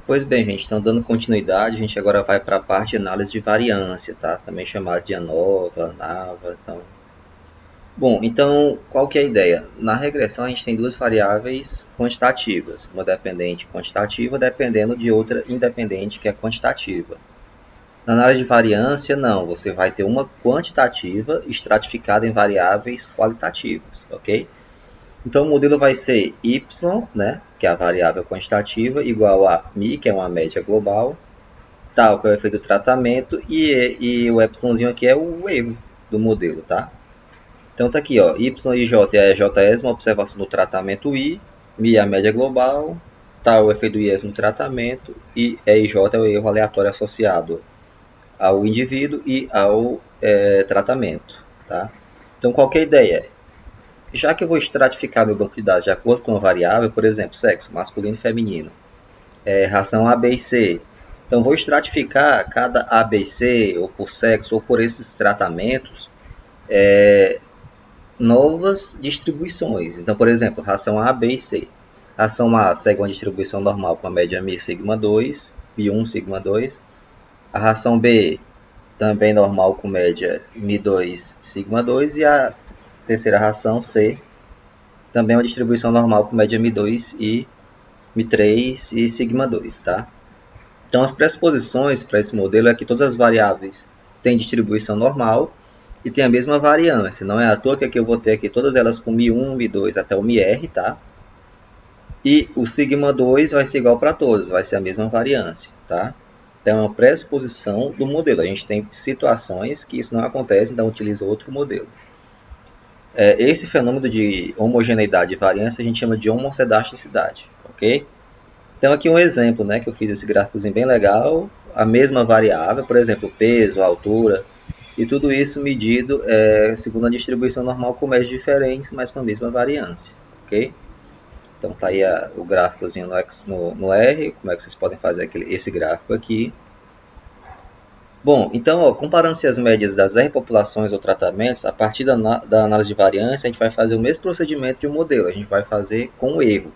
Pois bem, gente, então dando continuidade, a gente agora vai para a parte de análise de variância, tá? Também chamada de ANOVA, ANAVA, então... Bom, então, qual que é a ideia? Na regressão, a gente tem duas variáveis quantitativas, uma dependente quantitativa dependendo de outra independente que é quantitativa. Na análise de variância, não, você vai ter uma quantitativa estratificada em variáveis qualitativas, ok? Então o modelo vai ser y, né, que é a variável quantitativa, igual a mi, que é uma média global, tal, que é o efeito do tratamento, e o epsilonzinho aqui é o erro do modelo, tá? Então tá aqui, ó, y e j é a jésima observação do tratamento i, mi é a média global, tal, o efeito do iésimo tratamento, e e j é o erro aleatório associado ao indivíduo e ao tratamento, tá? Então qual que é a ideia? Já que eu vou estratificar meu banco de dados de acordo com a variável, por exemplo, sexo, masculino e feminino, ração A, B e C. Então, vou estratificar cada A, B e C, ou por sexo, ou por esses tratamentos, novas distribuições. Então, por exemplo, ração A, B e C. Ração A segue uma distribuição normal com a média mi sigma 2, mi1 sigma 2. A ração B também normal com média mi2 sigma 2. E a terceira ração C também uma distribuição normal com média mi2 e mi3 e sigma 2, tá? Então, as pressuposições para esse modelo é que todas as variáveis têm distribuição normal e têm a mesma variância. Não é à toa que aqui eu vou ter aqui todas elas com mi1, mi2 até o mi-r, tá? E o sigma 2 vai ser igual para todos, vai ser a mesma variância, tá? Então, é uma pressuposição do modelo. A gente tem situações que isso não acontece, então utiliza outro modelo. Esse fenômeno de homogeneidade e variância a gente chama de homocedasticidade, ok? Então aqui um exemplo, né, que eu fiz esse gráficozinho bem legal, a mesma variável, por exemplo, peso, altura, e tudo isso medido segundo a distribuição normal com médias diferentes, mas com a mesma variância, ok? Então tá aí o gráficozinho no R, como é que vocês podem fazer esse gráfico aqui. Bom, então, ó, comparando-se as médias das R populações ou tratamentos, a partir da análise de variância, a gente vai fazer o mesmo procedimento de um modelo, a gente vai fazer com o erro.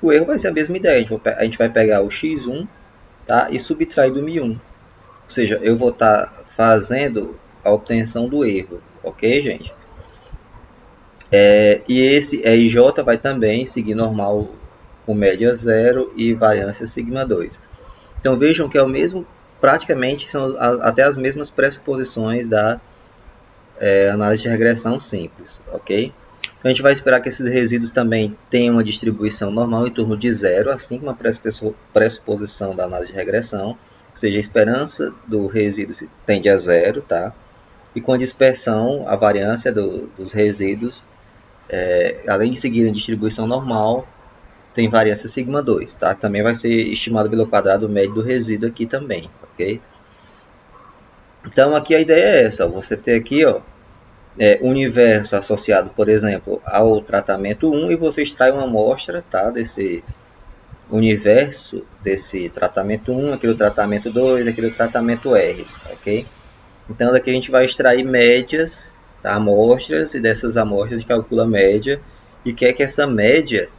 O erro vai ser a mesma ideia, a gente vai pegar o x1, tá, e subtrair do mi1. Ou seja, eu vou estar fazendo a obtenção do erro, ok, gente? E esse EIJ vai também seguir normal com média zero e variância sigma 2. Então vejam que é o mesmo, praticamente são até as mesmas pressuposições da análise de regressão simples, ok? Então a gente vai esperar que esses resíduos também tenham uma distribuição normal em torno de zero, assim como a pressuposição da análise de regressão, ou seja, a esperança do resíduo tende a zero, tá? E com a dispersão, a variância dos resíduos, além de seguir a distribuição normal, tem variância sigma 2, tá? Também vai ser estimado pelo quadrado médio do resíduo aqui também, ok? Então aqui a ideia é essa, você ter aqui, ó, universo associado, por exemplo, ao tratamento 1 e você extrai uma amostra, tá, desse universo desse tratamento 1, aquele tratamento 2, aquele tratamento R, ok? Então daqui a gente vai extrair médias, tá, amostras, e dessas amostras a gente calcula a média e quer que essa média,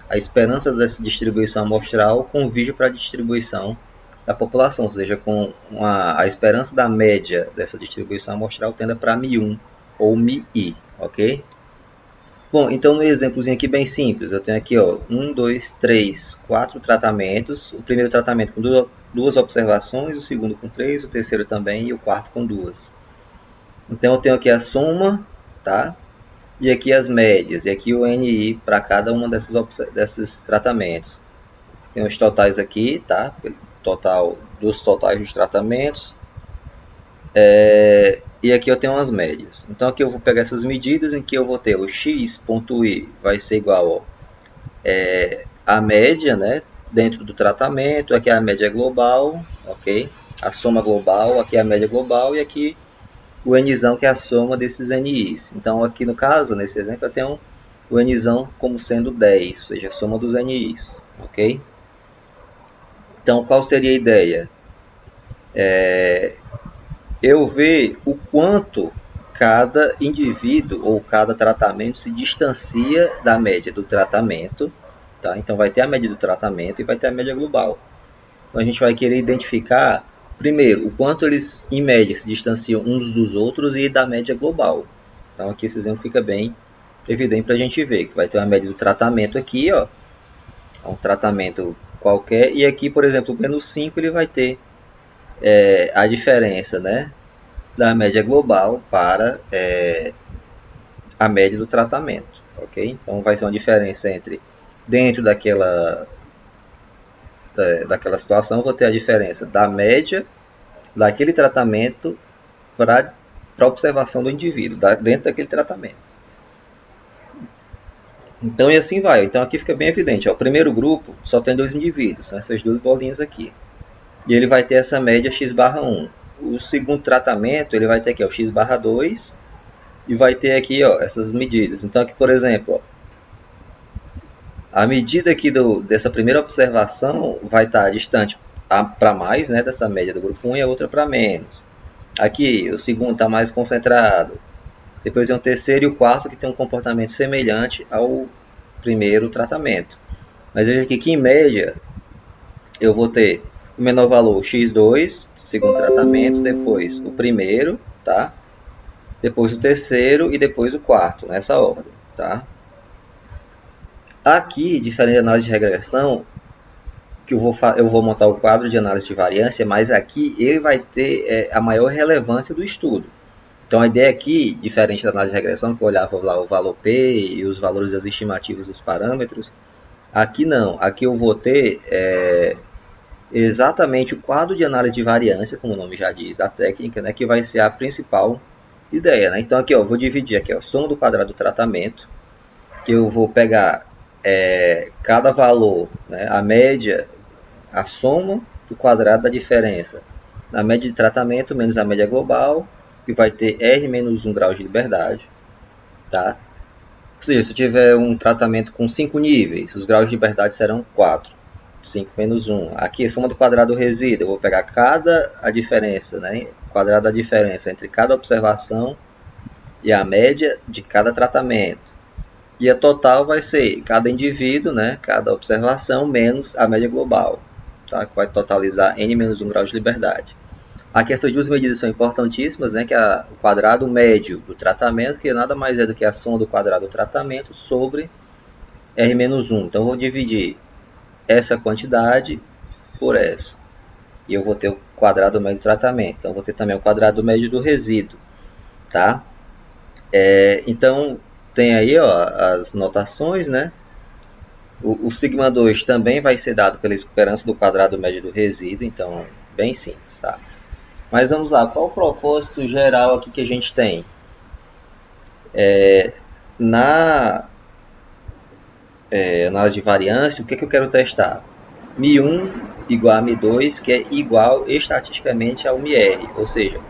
a esperança dessa distribuição amostral, convija para a distribuição da população, ou seja, com a esperança da média dessa distribuição amostral tenda para mi1 ou mi-i, ok? Bom, então no exemplozinho aqui bem simples, eu tenho aqui, ó, 1, 2, 3, 4 tratamentos, o primeiro tratamento com duas observações, o segundo com 3, o terceiro também e o quarto com 2. Então eu tenho aqui a soma, tá? E aqui as médias, e aqui o NI para cada uma desses tratamentos. Tem os totais aqui, tá? Total dos totais dos tratamentos. E aqui eu tenho as médias. Então aqui eu vou pegar essas medidas em que eu vou ter o x.i vai ser igual a média, né, dentro do tratamento, aqui é a média global, ok? A soma global, aqui é a média global e aqui o nzão que é a soma desses ni's. Então aqui no caso, nesse exemplo, eu tenho o nzão como sendo 10, ou seja, a soma dos ni's, ok? Então qual seria a ideia? Eu ver o quanto cada indivíduo ou cada tratamento se distancia da média do tratamento, tá? Então vai ter a média do tratamento e vai ter a média global. Então a gente vai querer identificar, primeiro, o quanto eles, em média, se distanciam uns dos outros e da média global. Então aqui esse exemplo fica bem evidente para a gente ver, que vai ter uma média do tratamento aqui, ó, um tratamento qualquer, e aqui, por exemplo, o menos 5 ele vai ter a diferença, né, da média global para a média do tratamento, ok? Então vai ser uma diferença entre, dentro daquela situação, eu vou ter a diferença da média daquele tratamento para a observação do indivíduo, dentro daquele tratamento. Então, e assim vai. Então, aqui fica bem evidente. Ó, o primeiro grupo só tem 2 indivíduos, são essas duas bolinhas aqui. E ele vai ter essa média x barra 1. O segundo tratamento, ele vai ter aqui ó, x barra 2 e vai ter aqui ó, essas medidas. Então, aqui, por exemplo, ó, a medida aqui dessa primeira observação vai estar distante para mais, né, dessa média do grupo 1 e a outra para menos. Aqui, o segundo está mais concentrado. Depois vem o terceiro e o quarto que tem um comportamento semelhante ao primeiro tratamento. Mas veja aqui que em média eu vou ter o menor valor x2, segundo tratamento, depois o primeiro, tá? Depois o terceiro e depois o quarto, nessa ordem, tá? Aqui, diferente da análise de regressão, que eu vou montar o quadro de análise de variância, mas aqui ele vai ter a maior relevância do estudo. Então a ideia aqui, diferente da análise de regressão, que eu olhava lá o valor P e os valores das estimativas dos parâmetros, aqui não. Aqui eu vou ter exatamente o quadro de análise de variância, como o nome já diz, a técnica, né, que vai ser a principal ideia. Né? Então aqui eu vou dividir aqui, ó, soma do quadrado do tratamento, que eu vou pegar cada valor, né, a média, a soma do quadrado da diferença na média de tratamento menos a média global, que vai ter R menos 1 grau de liberdade. Tá? Ou seja, se eu tiver um tratamento com 5 níveis, os graus de liberdade serão 4. 5 menos 1. Aqui, a soma do quadrado do resíduo. Eu vou pegar a diferença, né? O quadrado da diferença entre cada observação e a média de cada tratamento. E a total vai ser cada indivíduo, né? Cada observação, menos a média global. Tá? Que vai totalizar N menos 1 grau de liberdade. Aqui essas duas medidas são importantíssimas, né? Que é o quadrado médio do tratamento, que nada mais é do que a soma do quadrado do tratamento sobre R menos 1. Então, eu vou dividir essa quantidade por essa. E eu vou ter o quadrado médio do tratamento. Então, eu vou ter também o quadrado médio do resíduo. Tá? Então, tem aí ó, as notações, né? O sigma 2 também vai ser dado pela esperança do quadrado médio do resíduo. Então, bem simples, tá? Mas vamos lá, qual o propósito geral aqui que a gente tem? Na análise de variância, o que eu quero testar? Mi1 igual a Mi2, que é igual estatisticamente ao MiR, ou seja,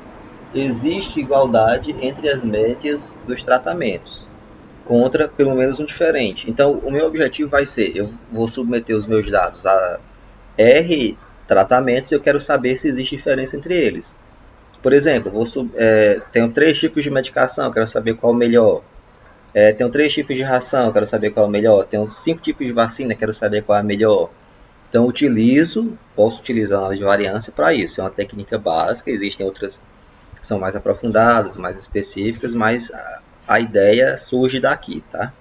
existe igualdade entre as médias dos tratamentos, contra pelo menos um diferente. Então, o meu objetivo vai ser, eu vou submeter os meus dados a R tratamentos e eu quero saber se existe diferença entre eles. Por exemplo, tenho 3 tipos de medicação, quero saber qual é o melhor. Tenho 3 tipos de ração, quero saber qual é o melhor. Tenho 5 tipos de vacina, quero saber qual é a melhor. Então, posso utilizar a análise de variância para isso. É uma técnica básica, existem outras que são mais aprofundadas, mais específicas, mas a ideia surge daqui, tá?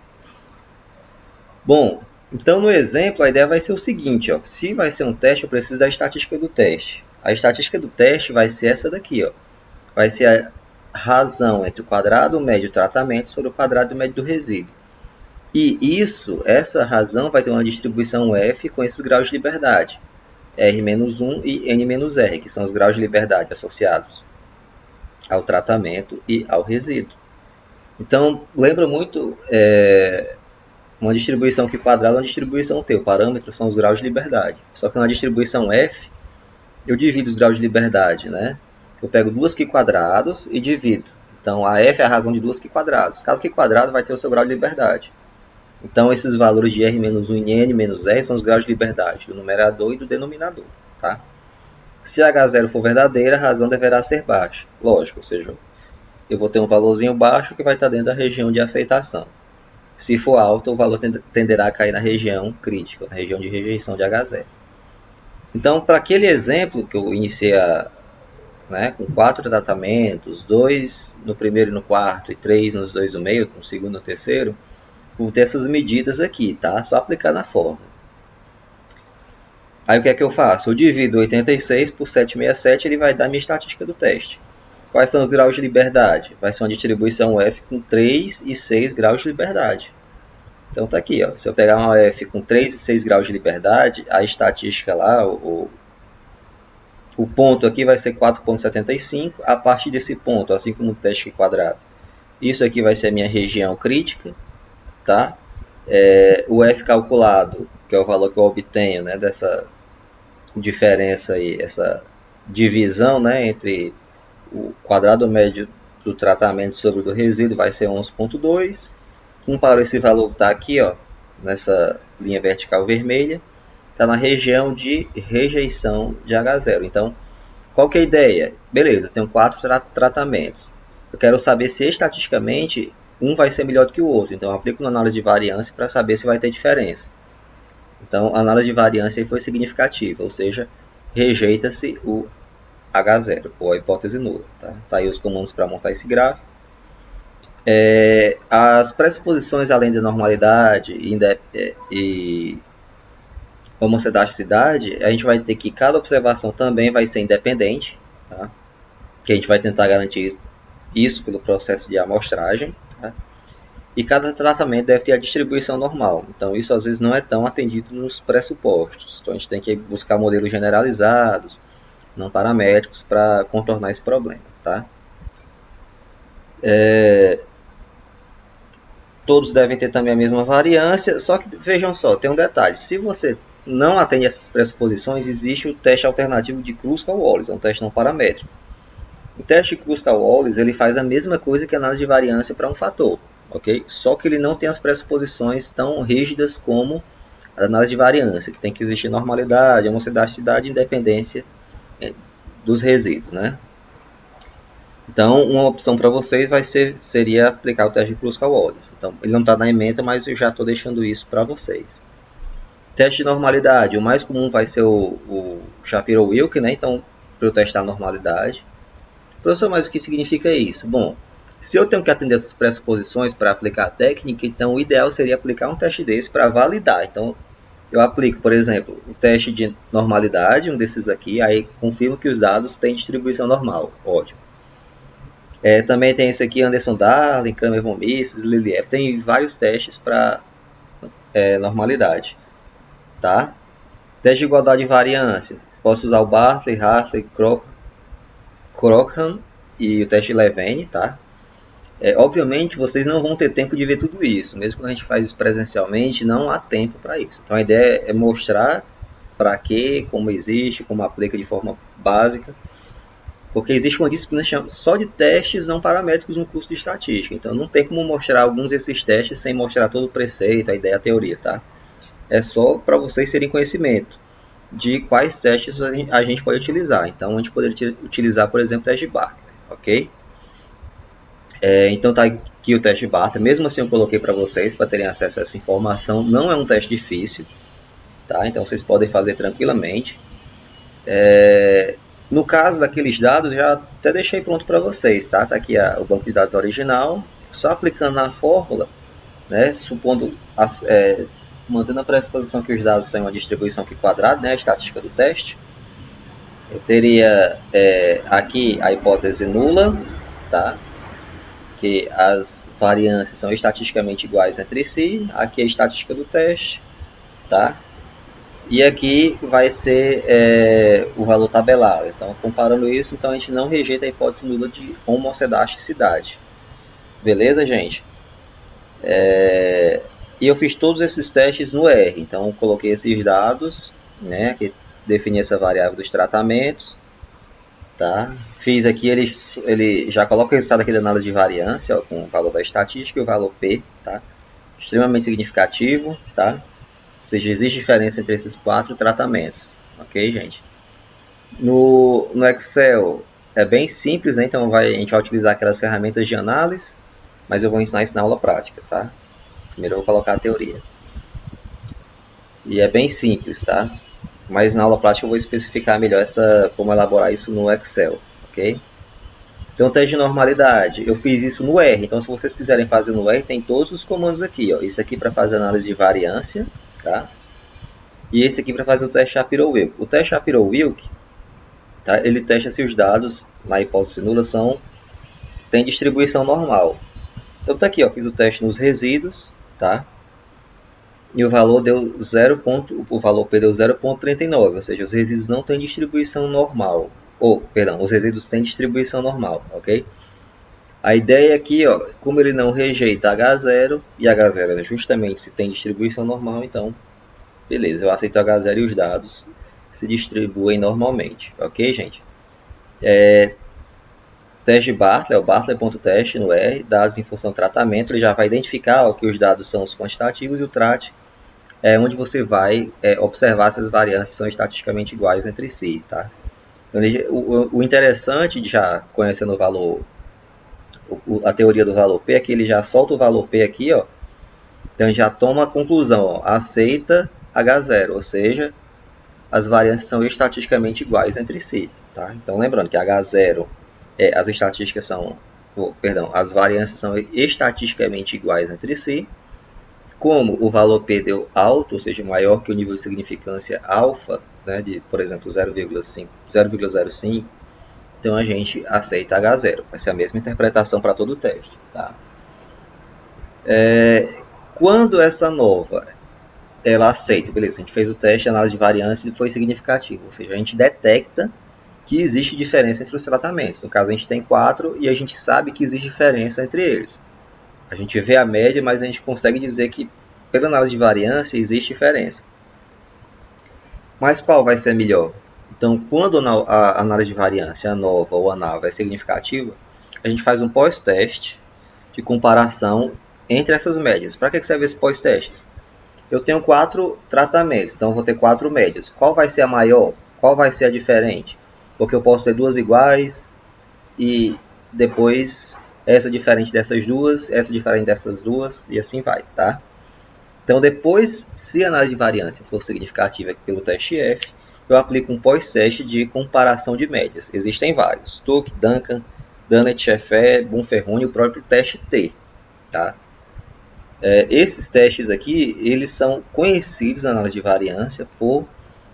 Bom, então no exemplo a ideia vai ser o seguinte, ó, se vai ser um teste, eu preciso da estatística do teste. A estatística do teste vai ser essa daqui, ó. Vai ser a razão entre o quadrado médio do tratamento sobre o quadrado médio do resíduo. E essa razão vai ter uma distribuição F com esses graus de liberdade, R-1 e N-R, que são os graus de liberdade associados ao tratamento e ao resíduo. Então, lembra muito uma distribuição que quadrado é uma distribuição T. O parâmetro são os graus de liberdade. Só que na distribuição F, eu divido os graus de liberdade, né? Eu pego duas Q quadrados e divido. Então, a F é a razão de duas Q quadrados. Cada Q quadrado vai ter o seu grau de liberdade. Então, esses valores de R-1 e N-R são os graus de liberdade do numerador e do denominador. Tá? Se H0 for verdadeira, a razão deverá ser baixa. Lógico, ou seja, eu vou ter um valorzinho baixo que vai estar dentro da região de aceitação. Se for alto, o valor tenderá a cair na região crítica, na região de rejeição de H0. Então, para aquele exemplo que eu iniciei né, com 4 tratamentos, 2 no primeiro e no quarto e 3 nos dois do meio, no segundo e no terceiro, vou ter essas medidas aqui, tá? Só aplicar na fórmula. Aí o que é que eu faço? Eu divido 86 por 767, ele vai dar a minha estatística do teste. Quais são os graus de liberdade? Vai ser uma distribuição F com 3 e 6 graus de liberdade. Então tá aqui, ó. Se eu pegar uma F com 3 e 6 graus de liberdade, a estatística lá, o ponto aqui vai ser 4,75. A partir desse ponto, assim como o teste quadrado, isso aqui vai ser a minha região crítica, tá? O F calculado, que é o valor que eu obtenho, né, dessa diferença aí, essa divisão, né, entre o quadrado médio do tratamento sobre o do resíduo vai ser 11,2. Comparo esse valor que está aqui, ó, nessa linha vertical vermelha, está na região de rejeição de H0. Então, qual que é a ideia? Beleza, eu tenho 4 tratamentos. Eu quero saber se estatisticamente um vai ser melhor do que o outro. Então, eu aplico uma análise de variância para saber se vai ter diferença. Então, a análise de variância foi significativa, ou seja, rejeita-se o H0, ou a hipótese nula. Tá aí os comandos para montar esse gráfico. As pressuposições além da normalidade e homocedasticidade, a gente vai ter que cada observação também vai ser independente, tá? Que a gente vai tentar garantir isso pelo processo de amostragem, tá? E cada tratamento deve ter a distribuição normal. Então, isso às vezes não é tão atendido nos pressupostos. Então, a gente tem que buscar modelos generalizados, não paramétricos, para contornar esse problema, tá? Todos devem ter também a mesma variância, só que vejam só, tem um detalhe. Se você não atende essas pressuposições, existe o teste alternativo de Kruskal-Wallis, é um teste não paramétrico. O teste de Kruskal-Wallis ele faz a mesma coisa que a análise de variância para um fator, ok? Só que ele não tem as pressuposições tão rígidas como a análise de variância, que tem que existir normalidade, homocedasticidade e independência dos resíduos, né? Então, uma opção para vocês seria aplicar o teste de Kruskal-Wallis. Então, ele não está na ementa, mas eu já estou deixando isso para vocês. Teste de normalidade. O mais comum vai ser o Shapiro-Wilk, né? Então, para eu testar a normalidade. Professor, mas o que significa isso? Bom, se eu tenho que atender essas pressuposições para aplicar a técnica, então o ideal seria aplicar um teste desse para validar. Então, eu aplico, por exemplo, o teste de normalidade, um desses aqui, aí confirmo que os dados têm distribuição normal. Ótimo. Também tem esse aqui, Anderson Darling, Kramer von Mises, Liliev. Tem vários testes para normalidade. Tá? Teste de igualdade e variância. Posso usar o Bartley, Hartley, Crochan e o teste Levene. Tá? Obviamente, vocês não vão ter tempo de ver tudo isso. Mesmo quando a gente faz isso presencialmente, não há tempo para isso. Então, a ideia é mostrar para quê, como existe, como aplica de forma básica. Porque existe uma disciplina só de testes não paramétricos no curso de estatística. Então, não tem como mostrar alguns desses testes sem mostrar todo o preceito, a ideia, a teoria, tá? É só para vocês terem conhecimento de quais testes a gente pode utilizar. Então, a gente poderia utilizar, por exemplo, o teste de Bartley, ok? Então, tá aqui o teste de Bartley. Mesmo assim, eu coloquei para vocês, para terem acesso a essa informação. Não é um teste difícil, tá? Então, vocês podem fazer tranquilamente. No caso daqueles dados, já até deixei pronto para vocês, tá? Tá aqui o banco de dados original, só aplicando na fórmula, né? Supondo, mantendo a pressuposição que os dados têm uma distribuição aqui quadrada, né? A estatística do teste. Eu teria aqui a hipótese nula, tá? Que as variâncias são estatisticamente iguais entre si. Aqui a estatística do teste, tá? E aqui vai ser o valor tabelado. Então, comparando isso, então a gente não rejeita a hipótese nula de homocedasticidade. Beleza, gente? E eu fiz todos esses testes no R. Então, coloquei esses dados, né, que defini essa variável dos tratamentos. Tá? Fiz aqui, ele já coloca o resultado aqui da análise de variância, ó, com o valor da estatística e o valor P. Tá? Extremamente significativo, tá? Ou seja, existe diferença entre esses 4 tratamentos, ok, gente? No Excel é bem simples, né? Então a gente vai utilizar aquelas ferramentas de análise, mas eu vou ensinar isso na aula prática, tá? Primeiro eu vou colocar a teoria. E é bem simples, tá? mas na aula prática eu vou especificar melhor como elaborar isso no Excel, ok? Então, teste de normalidade, eu fiz isso no R, então se vocês quiserem fazer no R, tem todos os comandos aqui, ó. Isso aqui para fazer análise de variância, tá? E esse aqui para fazer o teste Shapiro-Wilk. O teste Shapiro-Wilk, tá? Ele testa se os dados, na hipótese nula, têm distribuição normal. Então tá aqui, ó, fiz o teste nos resíduos, tá? E o valor deu 0. O valor P deu 0,39, ou seja, os resíduos não têm distribuição normal. Perdão, os resíduos têm distribuição normal, ok? A ideia aqui, ó, como ele não rejeita H0, e H0 é justamente se tem distribuição normal, então, beleza, eu aceito H0 e os dados se distribuem normalmente, ok, gente? Teste de Bartlett, é o Bartlett.teste no R, dados em função do tratamento, ele já vai identificar ó, que os dados são os quantitativos e o trat é onde você vai observar se as variâncias são estatisticamente iguais entre si, tá? Então, o interessante de já conhecendo o valor, a teoria do valor P é que ele já solta o valor P aqui, ó, então já toma a conclusão, ó, aceita H0, ou seja, as variâncias são estatisticamente iguais entre si, tá? Então lembrando que H0 as estatísticas são, as variâncias são estatisticamente iguais entre si. Como o valor P deu alto, ou seja, maior que o nível de significância alfa, né, de, por exemplo, 0,05, então a gente aceita H0. Vai ser a mesma interpretação para todo o teste. Tá? Quando essa nova ela aceita, beleza, a gente fez o teste, a análise de variância e foi significativo, ou seja, a gente detecta que existe diferença entre os tratamentos. No caso, a gente tem 4 e a gente sabe que existe diferença entre eles. A gente vê a média, mas a gente consegue dizer que, pela análise de variância, existe diferença. Mas qual vai ser melhor? Então, quando a análise de variância, a nova ou a nova, é significativa, a gente faz um pós-teste de comparação entre essas médias. Para que serve esse pós-teste? Eu tenho 4 tratamentos, então eu vou ter 4 médias. Qual vai ser a maior? Qual vai ser a diferente? Porque eu posso ter duas iguais e depois essa diferente dessas duas, essa diferente dessas duas e assim vai, tá? Então depois, se a análise de variância for significativa pelo teste F, eu aplico um pós-teste de comparação de médias. Existem vários, Tuck, Duncan, Dunnett, Sheffer, Bonferroni e o próprio teste T, tá? Esses testes aqui, eles são conhecidos na análise de variância por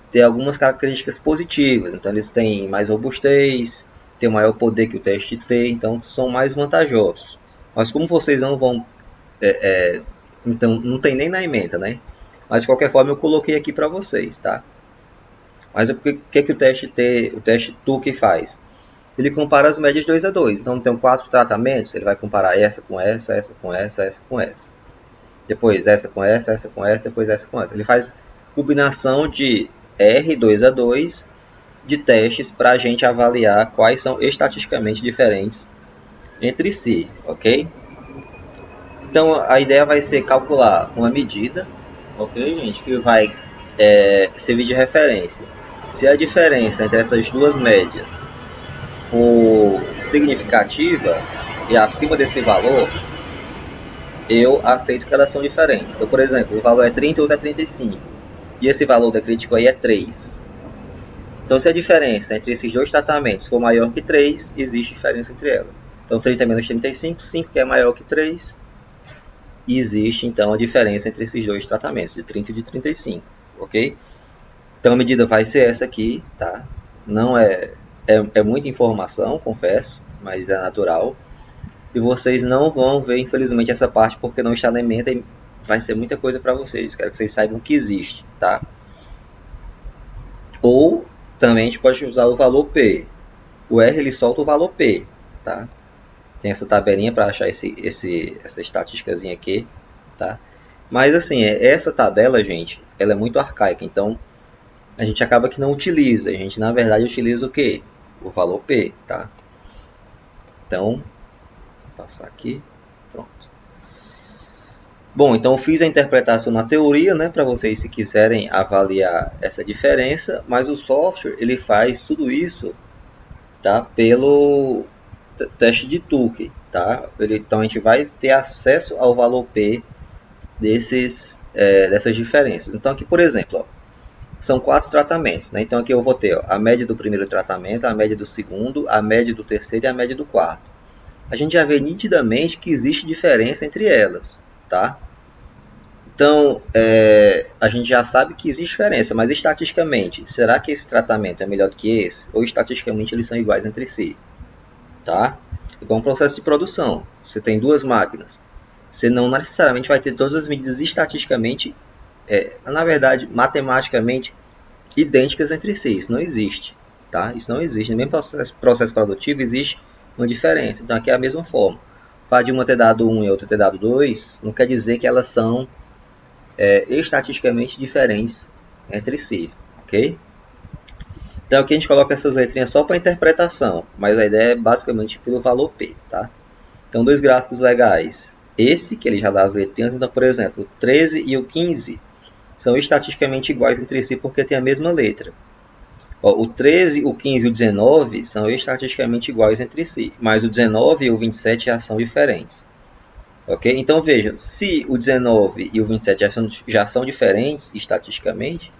ter algumas características positivas. Então, eles têm mais robustez, têm maior poder que o teste T, então são mais vantajosos. Mas como vocês não vão... então, não tem nem na ementa, né? Mas, de qualquer forma, eu coloquei aqui para vocês, tá? Mas o que o teste T, o teste Tuck faz? Ele compara as médias 2 a 2. Então, tem 4 tratamentos, ele vai comparar essa com essa, essa com essa, essa com essa. Depois essa com essa, essa com essa, depois essa com essa. Ele faz combinação de R 2 a 2 de testes para a gente avaliar quais são estatisticamente diferentes entre si, ok? Então a ideia vai ser calcular uma medida, ok, gente, que vai servir de referência. Se a diferença entre essas duas médias for significativa e acima desse valor, eu aceito que elas são diferentes. Então, por exemplo, o valor é 30 e o outro é 35. E esse valor da crítica aí é 3. Então, se a diferença entre esses dois tratamentos for maior que 3, existe diferença entre elas. Então, 30 menos 35, 5 que é maior que 3. E existe, então, a diferença entre esses dois tratamentos, de 30 e de 35. Ok? Então, a medida vai ser essa aqui, tá? Não é muita informação, confesso, mas é natural. E vocês não vão ver, infelizmente, essa parte porque não está na ementa e vai ser muita coisa para vocês. Quero que vocês saibam que existe, tá? Ou também a gente pode usar o valor P. O R ele solta o valor P, tá? Tem essa tabelinha para achar essa estatísticazinha aqui, tá? Mas assim, essa tabela, gente, ela é muito arcaica, então a gente acaba que não utiliza. A gente, na verdade, utiliza o quê? O valor P, tá? Então, passar aqui, pronto. Bom, então eu fiz a interpretação na teoria, né, para vocês se quiserem avaliar essa diferença, mas o software ele faz tudo isso, tá, pelo teste de Tuck, tá? Então a gente vai ter acesso ao valor P dessas diferenças. Então aqui, por exemplo, ó, são 4 tratamentos, né? Então aqui eu vou ter ó, a média do primeiro tratamento, a média do segundo, a média do terceiro e a média do quarto. A gente já vê nitidamente que existe diferença entre elas, tá? Então, a gente já sabe que existe diferença, mas estatisticamente, será que esse tratamento é melhor do que esse? Ou estatisticamente eles são iguais entre si? Tá? Igual um processo de produção. Você tem duas máquinas. Você não necessariamente vai ter todas as medidas estatisticamente, na verdade, matematicamente, idênticas entre si. Isso não existe. Tá? Isso não existe. No mesmo processo produtivo existe uma diferença. Então aqui é a mesma forma. O fato de uma ter dado 1 e outra ter dado 2 não quer dizer que elas são estatisticamente diferentes entre si, ok? Então aqui a gente coloca essas letrinhas só para interpretação, mas a ideia é basicamente pelo valor P, tá? Então dois gráficos legais. Esse, que ele já dá as letrinhas, então por exemplo, o 13 e o 15 são estatisticamente iguais entre si porque tem a mesma letra. Ó, o 13, o 15 e o 19 são estatisticamente iguais entre si, mas o 19 e o 27 já são diferentes. Ok? Então veja, se o 19 e o 27 já são diferentes estatisticamente,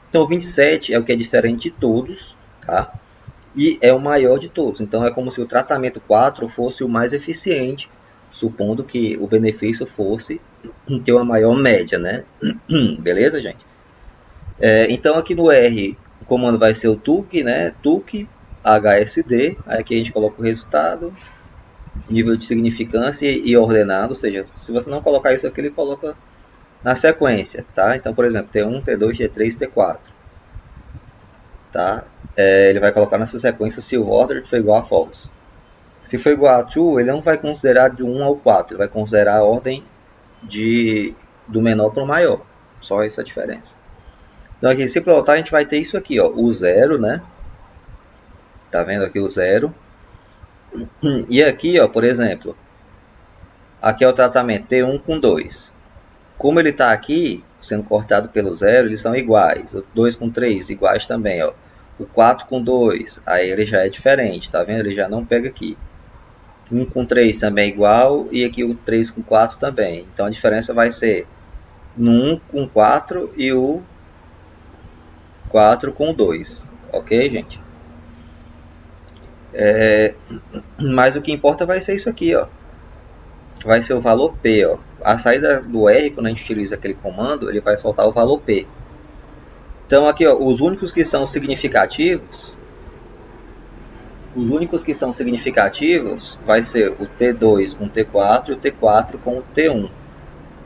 então o 27 é o que é diferente de todos, tá? E é o maior de todos. Então é como se o tratamento 4 fosse o mais eficiente, supondo que o benefício fosse ter uma maior média, né? Beleza, gente? Então aqui no R o comando vai ser o TUC, né? TUC HSD, aí aqui a gente coloca o resultado, nível de significância e ordenado, ou seja, se você não colocar isso aqui, ele coloca na sequência, tá? Então, por exemplo, T1, T2, T3, T4, tá? Ele vai colocar nessa sequência se o order for igual a false. Se for igual a true, ele não vai considerar do 1 ao 4, ele vai considerar a ordem do menor para o maior, só essa diferença. Então aqui, se plotar, a gente vai ter isso aqui, ó, o 0, né? Tá vendo aqui o 0? E aqui, ó, por exemplo, aqui é o tratamento T1 com 2. Como ele está aqui, sendo cortado pelo 0, eles são iguais. O 2 com 3, iguais também. Ó. O 4 com 2, aí ele já é diferente, tá vendo? Ele já não pega aqui. 1 com 3 também é igual, e aqui o 3 com 4 também. Então a diferença vai ser no 1 com 4 e o 4 com 2. Ok, gente? Mas o que importa vai ser isso aqui, ó. Vai ser o valor P, ó. A saída do R, quando a gente utiliza aquele comando, ele vai soltar o valor P. Então aqui, ó, os únicos que são significativos, vai ser o T2 com o T4 e o T4 com o T1.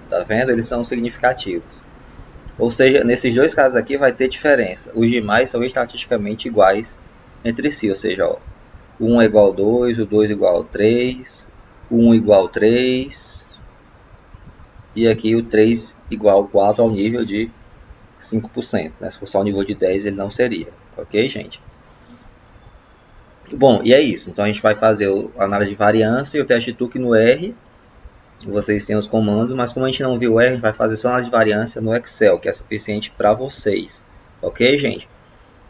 Tá vendo? Eles são significativos. Ou seja, nesses dois casos aqui vai ter diferença. Os demais são estatisticamente iguais entre si, ou seja, ó, o 1 é igual ao 2, o 2 é igual ao 3, o 1 igual ao 3, e aqui o 3 igual ao 4 ao nível de 5%. Né? Se fosse ao nível de 10, ele não seria. Ok, gente? Bom, e é isso. Então a gente vai fazer a análise de variância e o teste TUC no R. Vocês têm os comandos, mas como a gente não viu o R, a gente vai fazer só a análise de variância no Excel, que é suficiente para vocês. Ok, gente?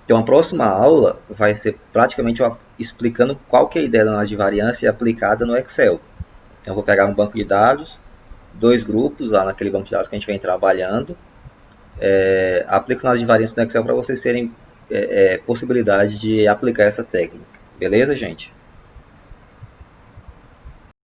Então a próxima aula vai ser praticamente explicando qual que é a ideia da análise de variância aplicada no Excel. Então eu vou pegar um banco de dados, dois grupos lá naquele banco de dados que a gente vem trabalhando, aplico análise de variância no Excel para vocês terem possibilidade de aplicar essa técnica. Beleza, gente?